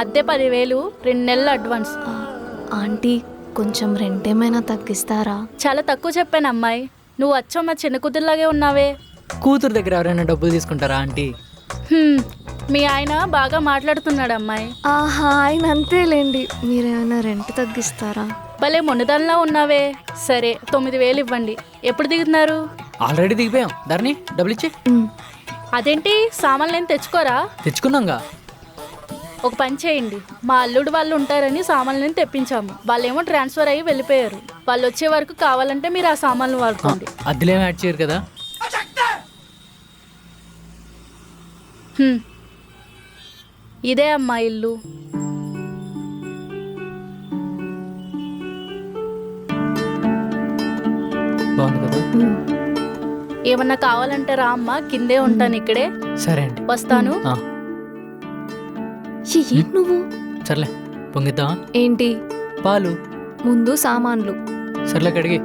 అద్దె 10,000, 2 నెలలు advance. Aunty కొంచెం రెంట్ ఏమైనా తగ్గిస్తారా? చాలా తక్కువ చెప్పాను అమ్మాయి. నువ్వు వచ్చావు మా చిన్న కూతురులాగే ఉన్నావే. కూతురు దగ్గర ఎవరైనా డబ్బులు తీసుకుంటారా ఆంటీ? మీ ఆయన బాగా మాట్లాడుతున్నాడు అమ్మాయి. ఆహా, ఆయన అంతేలేండి. మీరేమైనా రెంట్ తగ్గిస్తారా? భలే మొన్నదానిలా ఉన్నావే. సరే 9,000 ఇవ్వండి. ఎప్పుడు దిగుతున్నారు? ఆల్రెడీ దిగిపోయాం. ధరణి డబ్బులు ఇచ్చి. అదేంటి సామాన్లు ఏం తెచ్చుకోరా? తెచ్చుకున్నాంగా. ఒక పని చేయండి, మా అల్లుడు వాళ్ళు ఉంటారని సామాన్లను తెప్పించాము. వాళ్ళేమో ట్రాన్స్ఫర్ అయ్యి వెళ్ళిపోయారు. వాళ్ళు వచ్చే వరకు కావాలంటే మీరు ఆ సామాన్లు వాడుకోండి. అద్దెలేమో యాడ్ చేయరు కదా? ఇదే అమ్మా ఇల్లు. బాగుంది కదా? ఏమన్నా కావాలంటే రా అమ్మా, కిందే ఉంటాను ఇక్కడే. సరే అండి, వస్తాను. ఏంటి నువ్వు? సర్లే పొంగిద్దామా? ఏంటి? పాలు. ముందు సామాన్లు. సర్లే కడిగి.